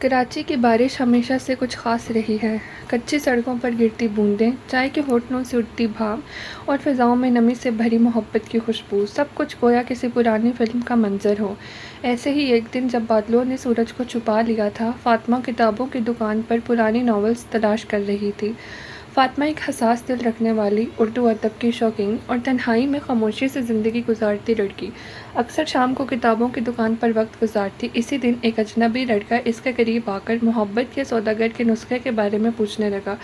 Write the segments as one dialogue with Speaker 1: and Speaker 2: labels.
Speaker 1: कराची की बारिश हमेशा से कुछ ख़ास रही है। कच्ची सड़कों पर गिरती बूंदें, चाय के होठों से उठती भाप और फ़िज़ाओं में नमी से भरी मोहब्बत की खुशबू, सब कुछ गोया किसी पुरानी फ़िल्म का मंज़र हो। ऐसे ही एक दिन जब बादलों ने सूरज को छुपा लिया था, फ़ातिमा किताबों की दुकान पर पुरानी नॉवेल्स तलाश कर रही थी। फ़ातिमा एक हसास दिल रखने वाली, उर्दू अदब की शौकीन और तन्हाई में खामोशी से ज़िंदगी गुजारती लड़की अक्सर शाम को किताबों की दुकान पर वक्त गुजारती। इसी दिन एक अजनबी लड़का इसके करीब आकर मोहब्बत के सौदागर के नुस्खे के बारे में पूछने लगा।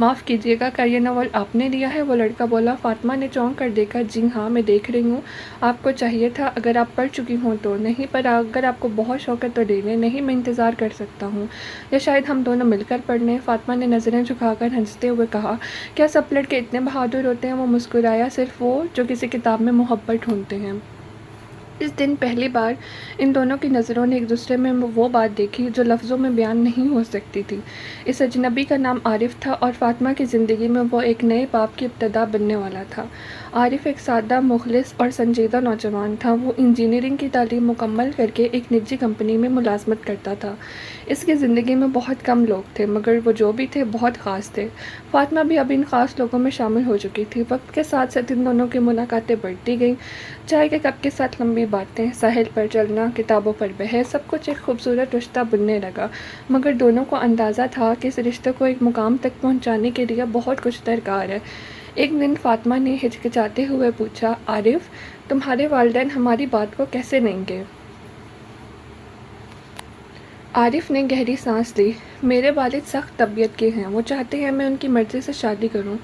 Speaker 1: माफ़ कीजिएगा, क्या ये नॉवल आपने लिया है? वो लड़का बोला। फ़ातिमा ने चौंक कर देखा। जी हाँ, मैं देख रही हूँ। आपको चाहिए था? अगर आप पढ़ चुकी हों तो। नहीं, पर अगर आपको बहुत शौक है तो ले लें। नहीं, मैं इंतज़ार कर सकता हूँ, या शायद हम दोनों मिलकर पढ़ लें। फ़ातिमा ने नज़रें झुकाकर हंसते हुए कहा, क्या सब लड़के इतने बहादुर होते हैं? वो मुस्कुराया। सिर्फ वो जो किसी किताब में मोहब्बत ढूंढते हैं। इस दिन पहली बार इन दोनों की नज़रों ने एक दूसरे में वो बात देखी जो लफ्ज़ों में बयान नहीं हो सकती थी। इस अजनबी का नाम आरिफ था और फ़ातिमा की ज़िंदगी में वो एक नए बाब की इब्तदा बनने वाला था। आरिफ एक सादा, मुखलिस और संजीदा नौजवान था। वो इंजीनियरिंग की तालीम मुकम्मल करके एक निजी कंपनी में मुलाजमत करता था। इसकी ज़िंदगी में बहुत कम लोग थे, मगर वो जो भी थे बहुत ख़ास थे। फ़ातिमा भी अब इन ख़ास लोगों में शामिल हो चुकी थी। वक्त के साथ साथ इन दोनों की मुलाकातें बढ़ती गईं। चाय के कप के साथ लंबी बातें, साहिल पर चलना, किताबों पर बहस, सब कुछ एक खूबसूरत रिश्ता बनने लगा। मगर दोनों को अंदाज़ा था कि इस रिश्ते को एक मुकाम तक पहुंचाने के लिए बहुत कुछ दरकार है। एक दिन फ़ातिमा ने हिचकिचाते हुए पूछा, आरिफ, तुम्हारे वालिदैन हमारी बात को कैसे लेंगे? आरिफ ने गहरी सांस ली। मेरे वालिद सख्त तबीयत के हैं। वो चाहते हैं मैं उनकी मर्ज़ी से शादी करूं,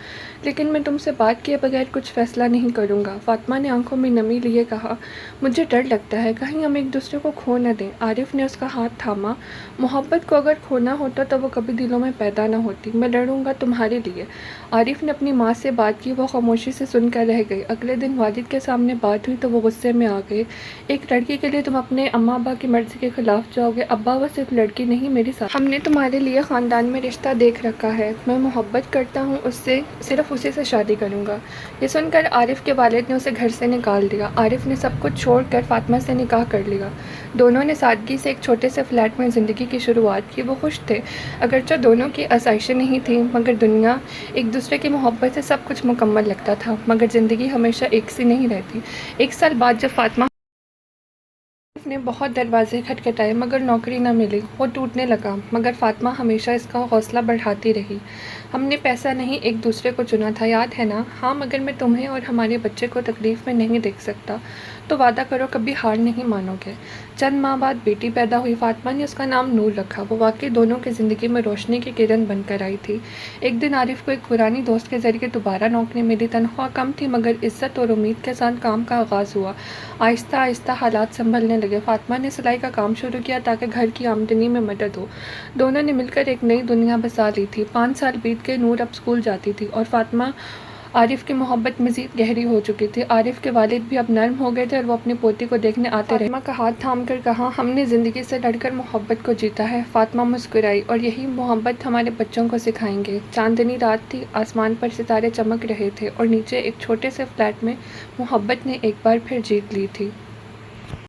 Speaker 1: लेकिन मैं तुमसे बात किए बगैर कुछ फ़ैसला नहीं करूंगा। फ़ातिमा ने आंखों में नमी लिए कहा, मुझे डर लगता है कहीं हम एक दूसरे को खो न दें। आरिफ ने उसका हाथ थामा। मोहब्बत को अगर खोना होता तो वो कभी दिलों में पैदा न होती। मैं लड़ूंगा तुम्हारे लिए। आरिफ ने अपनी माँ से बात की। वो खामोशी से सुनकर रह गई। अगले दिन वालिद के सामने बात हुई तो वो गुस्से में आ गए। एक लड़की के लिए तुम अपने अम्मा अब्बा की मर्ज़ी के ख़िलाफ़ जाओगे? अब्बा वो सिर्फ लड़की नहीं, मेरी साथ। हमने तुम्हारे लिए ख़ानदान में रिश्ता देख रखा है। मैं मोहब्बत करता हूँ उससे, सिर्फ उसी से शादी करूँगा। ये सुनकर आरिफ के वालिद ने उसे घर से निकाल दिया। आरिफ ने सब कुछ छोड़कर फ़ातिमा से निकाह कर लिया। दोनों ने सादगी से एक छोटे से फ्लैट में ज़िंदगी की शुरुआत की। वो खुश थे, अगरचे दोनों की आसाइशें नहीं थीं, मगर दुनिया एक दूसरे की मोहब्बत से सब कुछ मुकम्मल लगता था। मगर ज़िंदगी हमेशा एक सी नहीं रहती। एक साल बाद जब फ़ातिमा ने बहुत दरवाजे खटखटाए मगर नौकरी न मिली। वो टूटने लगा, मगर फ़ातिमा हमेशा इसका हौसला बढ़ाती रही। हमने पैसा नहीं, एक दूसरे को चुना था, याद है ना? हाँ, मगर मैं तुम्हें और हमारे बच्चे को तकलीफ़ में नहीं देख सकता। तो वादा करो कभी हार नहीं मानोगे। चंद माह बाद बेटी पैदा हुई। फ़ातिमा ने उसका नाम नूर रखा। वो वाकई दोनों की ज़िंदगी में रोशनी की किरण बनकर आई थी। एक दिन आरिफ को एक पुरानी दोस्त के ज़रिए दोबारा नौकरी मिली। तनख्वाह कम थी, मगर इज़्ज़त और उम्मीद के साथ काम का आगाज़ हुआ। आहिस्ता आहिस्ता हालात संभलने लगे। फ़ातिमा ने सिलाई का काम शुरू किया ताकि घर की आमदनी में मदद हो। दोनों ने मिलकर एक नई दुनिया बसा ली थी। 5 साल बीत गए। नूर अब स्कूल जाती थी और फ़ातिमा आरिफ की मोहब्बत मज़ीद गहरी हो चुकी थी। आरिफ के वालिद भी अब नर्म हो गए थे और वो अपनी पोती को देखने आते रहे। फ़ातिमा का हाथ थाम कर कहा, हमने ज़िंदगी से लड़कर मोहब्बत को जीता है। फ़ातिमा मुस्कुराई, और यही मोहब्बत हमारे बच्चों को सिखाएंगे। चांदनी रात थी, आसमान पर सितारे चमक रहे थे और नीचे एक छोटे से फ्लैट में मोहब्बत ने एक बार फिर जीत ली थी।